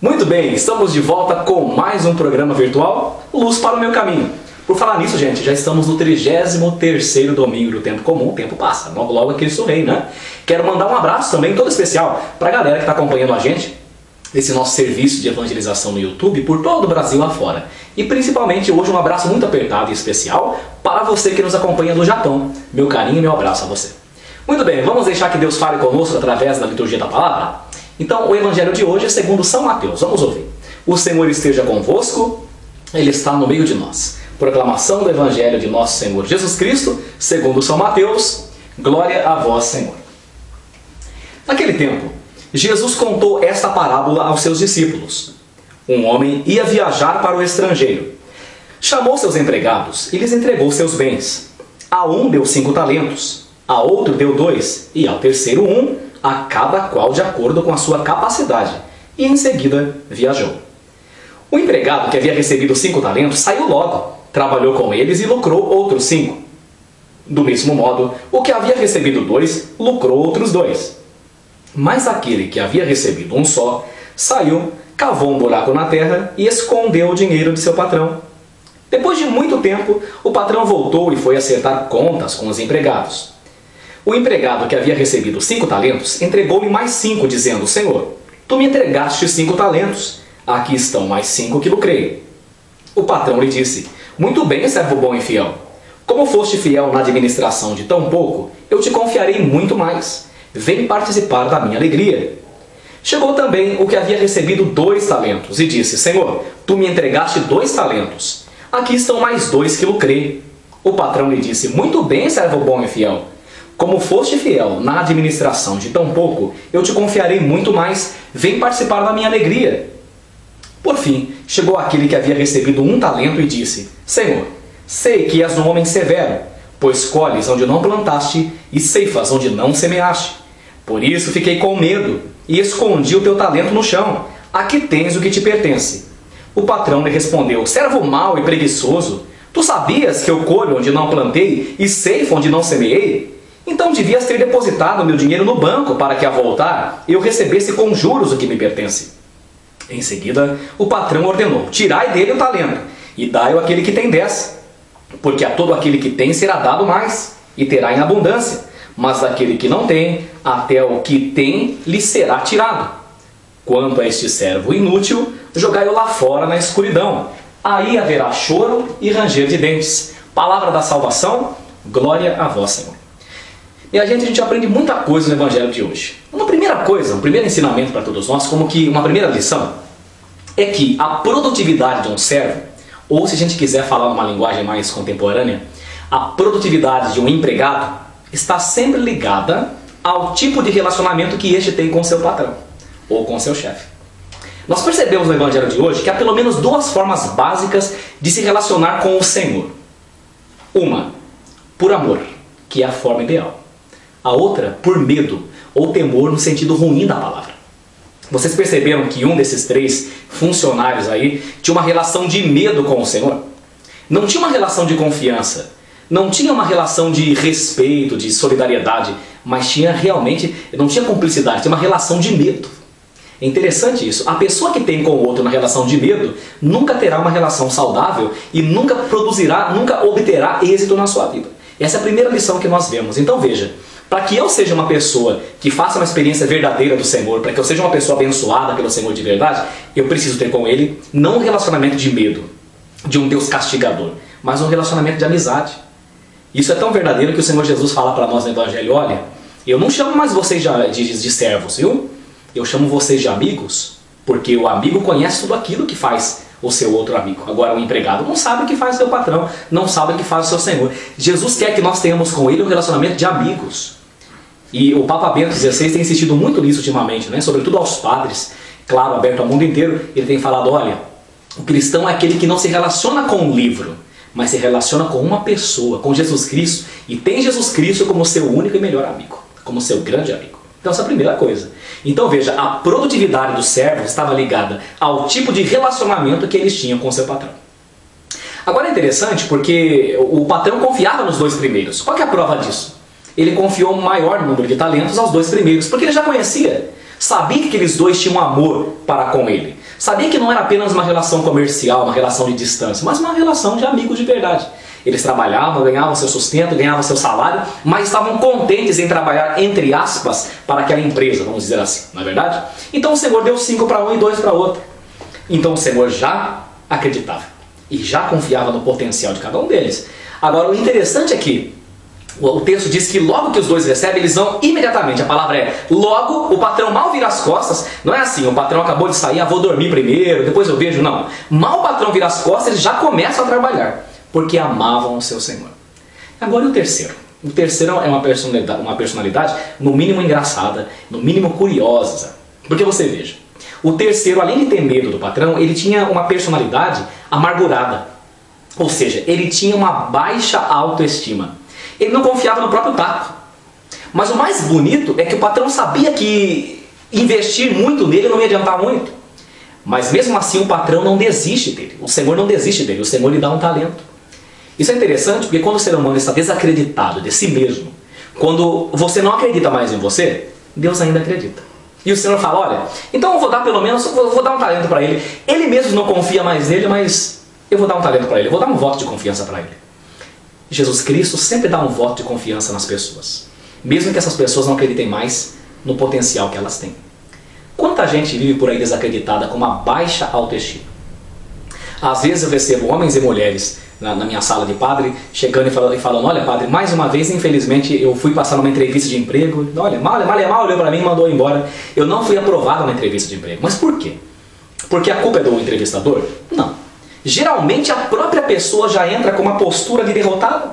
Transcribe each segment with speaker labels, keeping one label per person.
Speaker 1: Muito bem, estamos de volta com mais um programa virtual, Luz para o Meu Caminho. Por falar nisso, gente, já estamos no 33º domingo do tempo comum, o tempo passa, logo logo é Cristo Rei, né? Quero mandar um abraço também todo especial para a galera que está acompanhando a gente, esse nosso serviço de evangelização no YouTube, por todo o Brasil afora. E principalmente hoje um abraço muito apertado e especial para você que nos acompanha do Japão. Meu carinho e meu abraço a você. Muito bem, vamos deixar que Deus fale conosco através da liturgia da palavra? Então, o evangelho de hoje é segundo São Mateus. Vamos ouvir. O Senhor esteja convosco, Ele está no meio de nós. Proclamação do evangelho de nosso Senhor Jesus Cristo, segundo São Mateus. Glória a vós, Senhor. Naquele tempo, Jesus contou esta parábola aos seus discípulos. Um homem ia viajar para o estrangeiro. Chamou seus empregados e lhes entregou seus bens. A um deu 5 talentos, a outro deu 2, e ao terceiro 1, a cada qual de acordo com a sua capacidade, e em seguida viajou. O empregado que havia recebido 5 talentos saiu logo, trabalhou com eles e lucrou outros 5. Do mesmo modo, o que havia recebido 2, lucrou outros 2. Mas aquele que havia recebido 1 só, saiu, cavou um buraco na terra e escondeu o dinheiro de seu patrão. Depois de muito tempo, o patrão voltou e foi acertar contas com os empregados. O empregado que havia recebido 5 talentos entregou-lhe mais 5, dizendo: Senhor, tu me entregaste 5 talentos, aqui estão mais 5 que lucrei. O patrão lhe disse: Muito bem, servo bom e fiel. Como foste fiel na administração de tão pouco, eu te confiarei muito mais. Vem participar da minha alegria. Chegou também o que havia recebido 2 talentos e disse: Senhor, tu me entregaste 2 talentos, aqui estão mais 2 que lucrei. O patrão lhe disse: Muito bem, servo bom e fiel. Como foste fiel na administração de tão pouco, eu te confiarei muito mais. Vem participar da minha alegria. Por fim, chegou aquele que havia recebido 1 talento e disse: Senhor, sei que és um homem severo, pois colhes onde não plantaste e ceifas onde não semeaste. Por isso fiquei com medo e escondi o teu talento no chão. Aqui tens o que te pertence. O patrão lhe respondeu: Servo mau e preguiçoso, tu sabias que eu colho onde não plantei e ceifo onde não semeei? Então devias ter depositado meu dinheiro no banco para que, ao voltar, eu recebesse com juros o que me pertence. Em seguida, o patrão ordenou: Tirai dele o talento e dai-o àquele que tem 10. Porque a todo aquele que tem será dado mais, e terá em abundância. Mas daquele que não tem, até o que tem lhe será tirado. Quanto a este servo inútil, jogai-o lá fora na escuridão. Aí haverá choro e ranger de dentes. Palavra da salvação, glória a vós, Senhor. E a gente aprende muita coisa no evangelho de hoje. Uma primeira coisa, um primeiro ensinamento para todos nós, como que uma primeira lição, é que a produtividade de um servo, ou se a gente quiser falar numa linguagem mais contemporânea, a produtividade de um empregado está sempre ligada ao tipo de relacionamento que este tem com seu patrão, ou com seu chefe. Nós percebemos no evangelho de hoje que há pelo menos 2 formas básicas de se relacionar com o Senhor. Uma, por amor, que é a forma ideal. A outra, por medo, ou temor no sentido ruim da palavra. Vocês perceberam que um desses 3 funcionários aí tinha uma relação de medo com o Senhor? Não tinha uma relação de confiança, não tinha uma relação de respeito, de solidariedade, mas tinha realmente, não tinha cumplicidade, tinha uma relação de medo. É interessante isso. A pessoa que tem com o outro uma relação de medo nunca terá uma relação saudável e nunca produzirá, nunca obterá êxito na sua vida. Essa é a primeira lição que nós vemos. Então veja, para que eu seja uma pessoa que faça uma experiência verdadeira do Senhor, para que eu seja uma pessoa abençoada pelo Senhor de verdade, eu preciso ter com Ele não um relacionamento de medo, de um Deus castigador, mas um relacionamento de amizade. Isso é tão verdadeiro que o Senhor Jesus fala para nós no Evangelho: olha, eu não chamo mais vocês de servos, viu? Eu chamo vocês de amigos, porque o amigo conhece tudo aquilo que faz o seu outro amigo. Agora o empregado não sabe o que faz o seu patrão, não sabe o que faz o seu Senhor. Jesus quer que nós tenhamos com Ele um relacionamento de amigos. E o Papa Bento XVI tem insistido muito nisso ultimamente, né? Sobretudo aos padres, claro, aberto ao mundo inteiro. Ele tem falado: olha, o cristão é aquele que não se relaciona com um livro, mas se relaciona com uma pessoa, com Jesus Cristo, e tem Jesus Cristo como seu único e melhor amigo, como seu grande amigo. Então essa é a primeira coisa. Então veja, a produtividade dos servos estava ligada ao tipo de relacionamento que eles tinham com o seu patrão. Agora é interessante porque o patrão confiava nos 2 primeiros. Qual que é a prova disso? Ele confiou um maior número de talentos aos 2 primeiros, porque ele já conhecia. Sabia que aqueles 2 tinham amor para com ele. Sabia que não era apenas uma relação comercial, uma relação de distância, mas uma relação de amigos de verdade. Eles trabalhavam, ganhavam seu sustento, ganhavam seu salário, mas estavam contentes em trabalhar, entre aspas, para aquela empresa, vamos dizer assim, não é verdade? Então o Senhor deu 5 para um e 2 para outro. Então o Senhor já acreditava e já confiava no potencial de cada um deles. Agora o interessante é que o texto diz que logo que os dois recebem, eles vão imediatamente. A palavra é logo. O patrão mal vira as costas. Não é assim, o patrão acabou de sair, vou dormir primeiro, depois eu vejo. Não. Mal o patrão vira as costas, eles já começam a trabalhar, porque amavam o seu Senhor. Agora o terceiro. O terceiro é uma personalidade no mínimo engraçada, no mínimo curiosa. Porque você veja, o terceiro, além de ter medo do patrão, ele tinha uma personalidade amargurada. Ou seja, ele tinha uma baixa autoestima. Ele não confiava no próprio taco. Mas o mais bonito é que o patrão sabia que investir muito nele não ia adiantar muito. Mas mesmo assim o patrão não desiste dele. O Senhor não desiste dele. O Senhor lhe dá um talento. Isso é interessante porque quando o ser humano está desacreditado de si mesmo, quando você não acredita mais em você, Deus ainda acredita. E o Senhor fala, olha, então eu vou dar pelo menos, vou dar um talento para ele. Ele mesmo não confia mais nele, mas eu vou dar um talento para ele. Eu vou dar um voto de confiança para ele. Jesus Cristo sempre dá um voto de confiança nas pessoas, mesmo que essas pessoas não acreditem mais no potencial que elas têm. Quanta gente vive por aí desacreditada com uma baixa autoestima? Às vezes eu recebo homens e mulheres na minha sala de padre, chegando e falando, olha padre, mais uma vez, infelizmente, eu fui passar numa entrevista de emprego, olha, mal olhou para mim e mandou embora. Eu não fui aprovado na entrevista de emprego. Mas por quê? Porque a culpa é do entrevistador? Não. Geralmente a própria pessoa já entra com uma postura de derrotada.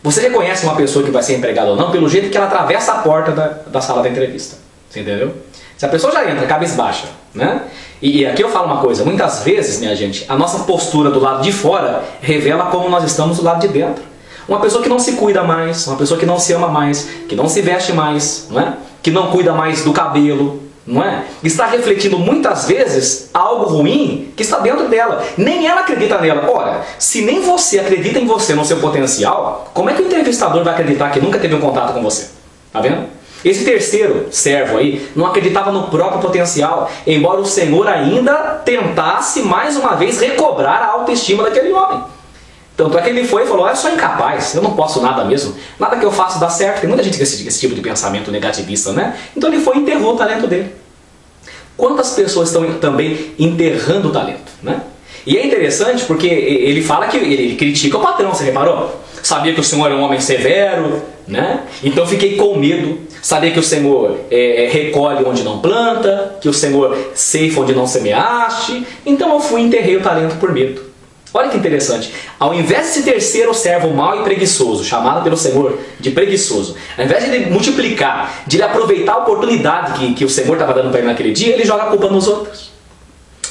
Speaker 1: Você reconhece uma pessoa que vai ser empregada ou não pelo jeito que ela atravessa a porta da sala da entrevista. Você entendeu? Se a pessoa já entra cabisbaixa, né? E aqui eu falo uma coisa, muitas vezes, minha gente, a nossa postura do lado de fora revela como nós estamos do lado de dentro. Uma pessoa que não se cuida mais, uma pessoa que não se ama mais, que não se veste mais, não é? Que não cuida mais do cabelo, não é? Está refletindo muitas vezes algo ruim que está dentro dela. Nem ela acredita nela. Ora, se nem você acredita em você, no seu potencial, como é que o entrevistador vai acreditar que nunca teve um contato com você? Tá vendo? Esse terceiro servo aí não acreditava no próprio potencial, embora o Senhor ainda tentasse mais uma vez recobrar a autoestima daquele homem. Tanto é que ele foi e falou, eu sou incapaz, eu não posso nada mesmo, nada que eu faço dá certo. Tem muita gente com esse tipo de pensamento negativista, né? Então ele foi e enterrou o talento dele. Quantas pessoas estão também enterrando o talento, né? E é interessante porque ele fala que ele critica o patrão, você reparou? Sabia que o Senhor é um homem severo, né? Então fiquei com medo. Sabia que o Senhor recolhe onde não planta, que o Senhor ceifa onde não semeaste. Então eu fui e enterrei o talento por medo. Olha que interessante. Ao invés desse terceiro servo mau e preguiçoso, chamado pelo Senhor de preguiçoso, ao invés de ele multiplicar, de ele aproveitar a oportunidade que o Senhor estava dando para ele naquele dia, ele joga a culpa nos outros.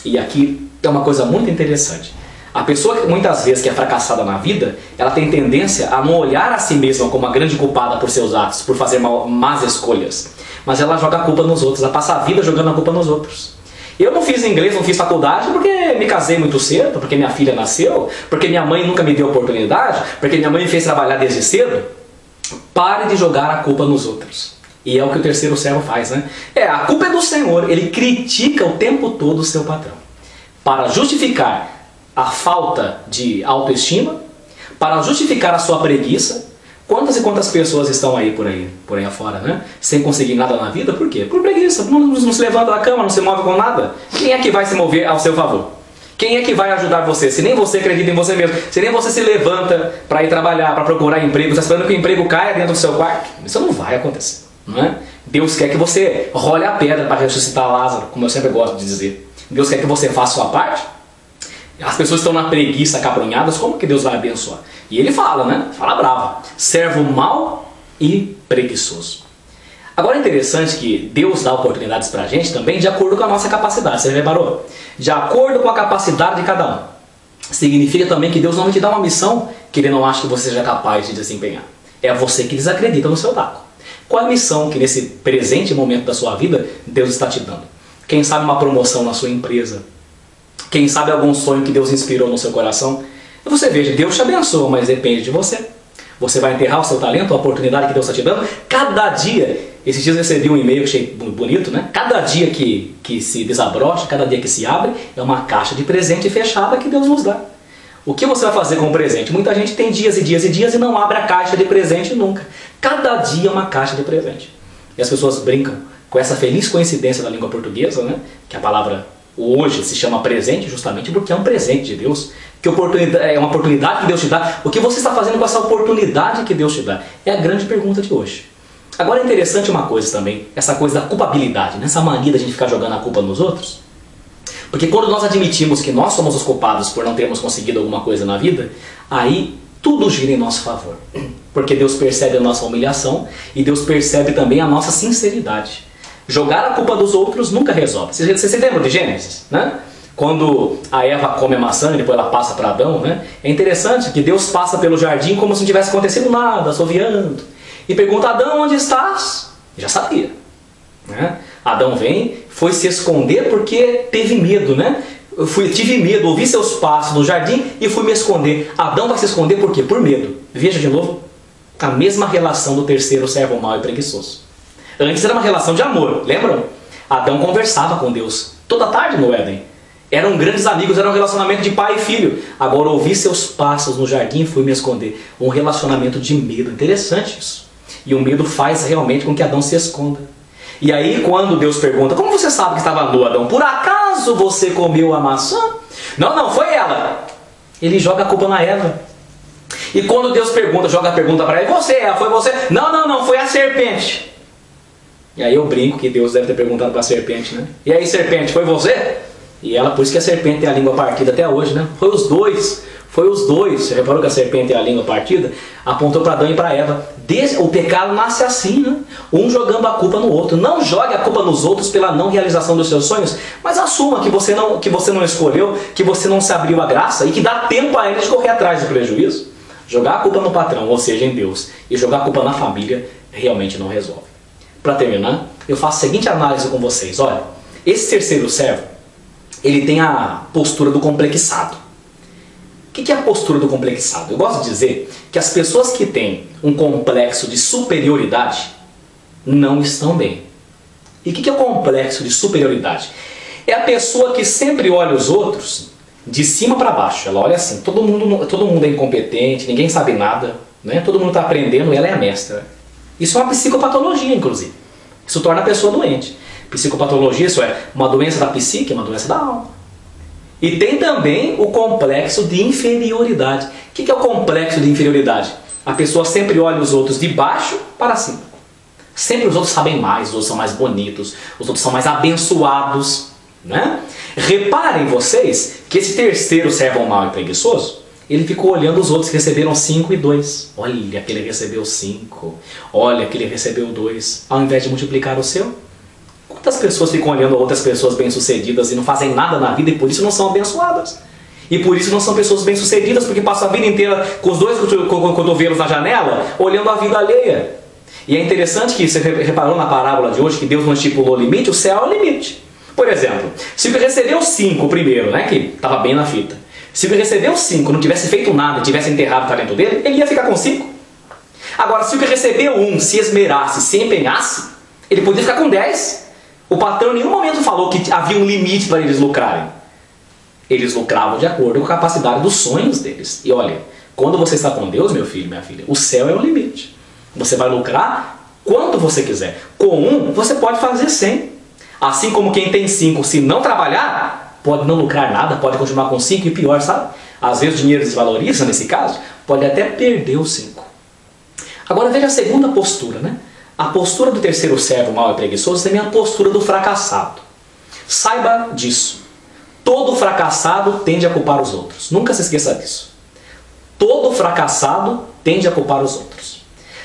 Speaker 1: E aqui tem uma coisa muito interessante. A pessoa que muitas vezes que é fracassada na vida, ela tem tendência a não olhar a si mesma como uma grande culpada por seus atos, por fazer más escolhas. Mas ela joga a culpa nos outros, ela passa a vida jogando a culpa nos outros. Eu não fiz inglês, não fiz faculdade porque me casei muito cedo, porque minha filha nasceu, porque minha mãe nunca me deu oportunidade, porque minha mãe me fez trabalhar desde cedo. Pare de jogar a culpa nos outros. E é o que o terceiro servo faz, né? A culpa é do Senhor, ele critica o tempo todo o seu patrão. Para justificar a falta de autoestima, para justificar a sua preguiça. Quantas e quantas pessoas estão aí por aí afora, né? Sem conseguir nada na vida, por quê? Por preguiça, não se levanta da cama, não se move com nada. Quem é que vai se mover ao seu favor? Quem é que vai ajudar você? Se nem você acredita em você mesmo, se nem você se levanta para ir trabalhar, para procurar emprego, está esperando que o emprego caia dentro do seu quarto, isso não vai acontecer, não é? Deus quer que você role a pedra para ressuscitar Lázaro, como eu sempre gosto de dizer. Deus quer que você faça a sua parte. As pessoas estão na preguiça, acabrunhadas, como que Deus vai abençoar? E ele fala, né? Fala brava. Servo mau e preguiçoso. Agora é interessante que Deus dá oportunidades pra gente também de acordo com a nossa capacidade. Você já reparou? De acordo com a capacidade de cada um. Significa também que Deus não vai te dar uma missão que Ele não acha que você seja capaz de desempenhar. É você que desacredita no seu taco. Qual é a missão que nesse presente momento da sua vida Deus está te dando? Quem sabe uma promoção na sua empresa? Quem sabe algum sonho que Deus inspirou no seu coração? E você veja, Deus te abençoa, mas depende de você. Você vai enterrar o seu talento, a oportunidade que Deus está te dando? Cada dia Esses dias eu recebi um e-mail que achei bonito, né? Cada dia que se desabrocha, cada dia que se abre, é uma caixa de presente fechada que Deus nos dá. O que você vai fazer com o presente? Muita gente tem dias e dias e dias e não abre a caixa de presente nunca. Cada dia é uma caixa de presente. E as pessoas brincam com essa feliz coincidência da língua portuguesa, né? Que a palavra hoje se chama presente justamente porque é um presente de Deus. Que é uma oportunidade que Deus te dá. O que você está fazendo com essa oportunidade que Deus te dá? É a grande pergunta de hoje. Agora é interessante uma coisa também, essa coisa da culpabilidade, né? Essa mania da gente ficar jogando a culpa nos outros. Porque quando nós admitimos que nós somos os culpados por não termos conseguido alguma coisa na vida, aí tudo gira em nosso favor. Porque Deus percebe a nossa humilhação e Deus percebe também a nossa sinceridade. Jogar a culpa dos outros nunca resolve. Você se lembra de Gênesis, né? Quando a Eva come a maçã e depois ela passa para Adão, né? É interessante que Deus passa pelo jardim como se não tivesse acontecido nada, assoviando. E pergunta: Adão, onde estás? Já sabia, né? Adão vem, foi se esconder porque teve medo, né? Tive medo, ouvi seus passos no jardim e fui me esconder. Adão vai se esconder por quê? Por medo. Veja de novo a mesma relação do terceiro servo mau e preguiçoso. Antes era uma relação de amor, lembram? Adão conversava com Deus toda tarde no Éden. Eram grandes amigos, era um relacionamento de pai e filho. Agora ouvi seus passos no jardim e fui me esconder. Um relacionamento de medo. Interessante isso. E o medo faz realmente com que Adão se esconda. E aí quando Deus pergunta: como você sabe que estava nu, Adão? Por acaso você comeu a maçã? Não, foi ela. Ele joga a culpa na Eva. E quando Deus pergunta, joga a pergunta para ela: você, Eva, foi você? Não, foi a serpente. E aí eu brinco que Deus deve ter perguntado para a serpente, né? E aí, serpente, foi você? E ela, por isso que a serpente tem a língua partida até hoje, né? Foi os dois. Você reparou que a serpente tem a língua partida? Apontou para Adão e para Eva. O pecado nasce assim, né? Um jogando a culpa no outro. Não jogue a culpa nos outros pela não realização dos seus sonhos, mas assuma que você não escolheu, que você não se abriu à graça e que dá tempo a eles de correr atrás do prejuízo. Jogar a culpa no patrão, ou seja, em Deus, e jogar a culpa na família, realmente não resolve. Para terminar, eu faço a seguinte análise com vocês. Olha, esse terceiro servo, ele tem a postura do complexado. O que é a postura do complexado? Eu gosto de dizer que as pessoas que têm um complexo de superioridade não estão bem. E o que é o complexo de superioridade? É a pessoa que sempre olha os outros de cima para baixo. Ela olha assim: todo mundo é incompetente, ninguém sabe nada, né? Todo mundo está aprendendo, ela é a mestra. Isso é uma psicopatologia, inclusive. Isso torna a pessoa doente. Psicopatologia, isso é uma doença da psique, uma doença da alma. E tem também o complexo de inferioridade. O que é o complexo de inferioridade? A pessoa sempre olha os outros de baixo para cima. Sempre os outros sabem mais, os outros são mais bonitos, os outros são mais abençoados, né? Reparem vocês que esse terceiro servo mau e preguiçoso, ele ficou olhando os outros que receberam 5 e 2. Olha que ele recebeu 5. Olha que ele recebeu 2. Ao invés de multiplicar o seu. Quantas pessoas ficam olhando outras pessoas bem-sucedidas e não fazem nada na vida e por isso não são abençoadas? E por isso não são pessoas bem-sucedidas, porque passam a vida inteira com os dois cotovelos na janela, olhando a vida alheia. E é interessante que você reparou na parábola de hoje que Deus não estipulou limite, o céu é o limite. Por exemplo, se ele recebeu 5 primeiro, né, que estava bem na fita. Se ele recebeu 5, não tivesse feito nada, tivesse enterrado o talento dele, ele ia ficar com 5. Agora, se o que recebeu 1 se esmerasse, se empenhasse, ele podia ficar com 10. O patrão em nenhum momento falou que havia um limite para eles lucrarem. Eles lucravam de acordo com a capacidade dos sonhos deles. E olha, quando você está com Deus, meu filho, minha filha, o céu é o limite. Você vai lucrar quanto você quiser. Com 1, você pode fazer 100. Assim como quem tem 5, se não trabalhar, pode não lucrar nada, pode continuar com 5 e pior, sabe? Às vezes o dinheiro desvaloriza nesse caso, pode até perder os 5. Agora veja a segunda postura, né? A postura do terceiro servo mau e preguiçoso também é a postura do fracassado. Saiba disso. Todo fracassado tende a culpar os outros. Nunca se esqueça disso. Todo fracassado tende a culpar os outros.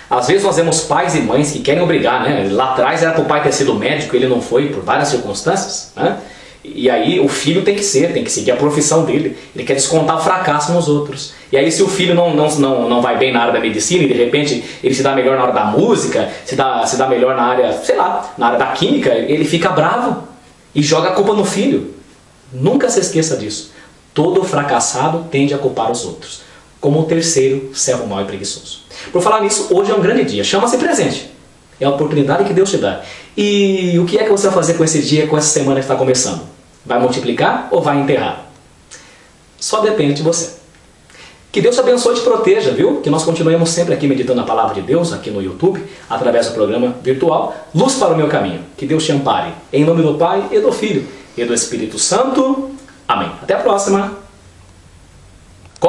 Speaker 1: Às vezes nós vemos pais e mães que querem obrigar, né? Lá atrás era para o pai ter sido médico, ele não foi por várias circunstâncias, né? E aí o filho tem que seguir a profissão dele. Ele quer descontar o fracasso nos outros. E aí se o filho não vai bem na área da medicina e de repente ele se dá melhor na área da música, se dá melhor na área, sei lá, na área da química, ele fica bravo e joga a culpa no filho. Nunca se esqueça disso. Todo fracassado tende a culpar os outros. Como o terceiro servo mau e preguiçoso. Por falar nisso, hoje é um grande dia. Chama-se presente. É a oportunidade que Deus te dá. E o que é que você vai fazer com esse dia, com essa semana que está começando? Vai multiplicar ou vai enterrar? Só depende de você. Que Deus te abençoe e te proteja, viu? Que nós continuemos sempre aqui meditando a palavra de Deus, aqui no YouTube, através do programa virtual Luz para o Meu Caminho. Que Deus te ampare. Em nome do Pai, e do Filho, e do Espírito Santo. Amém. Até a próxima.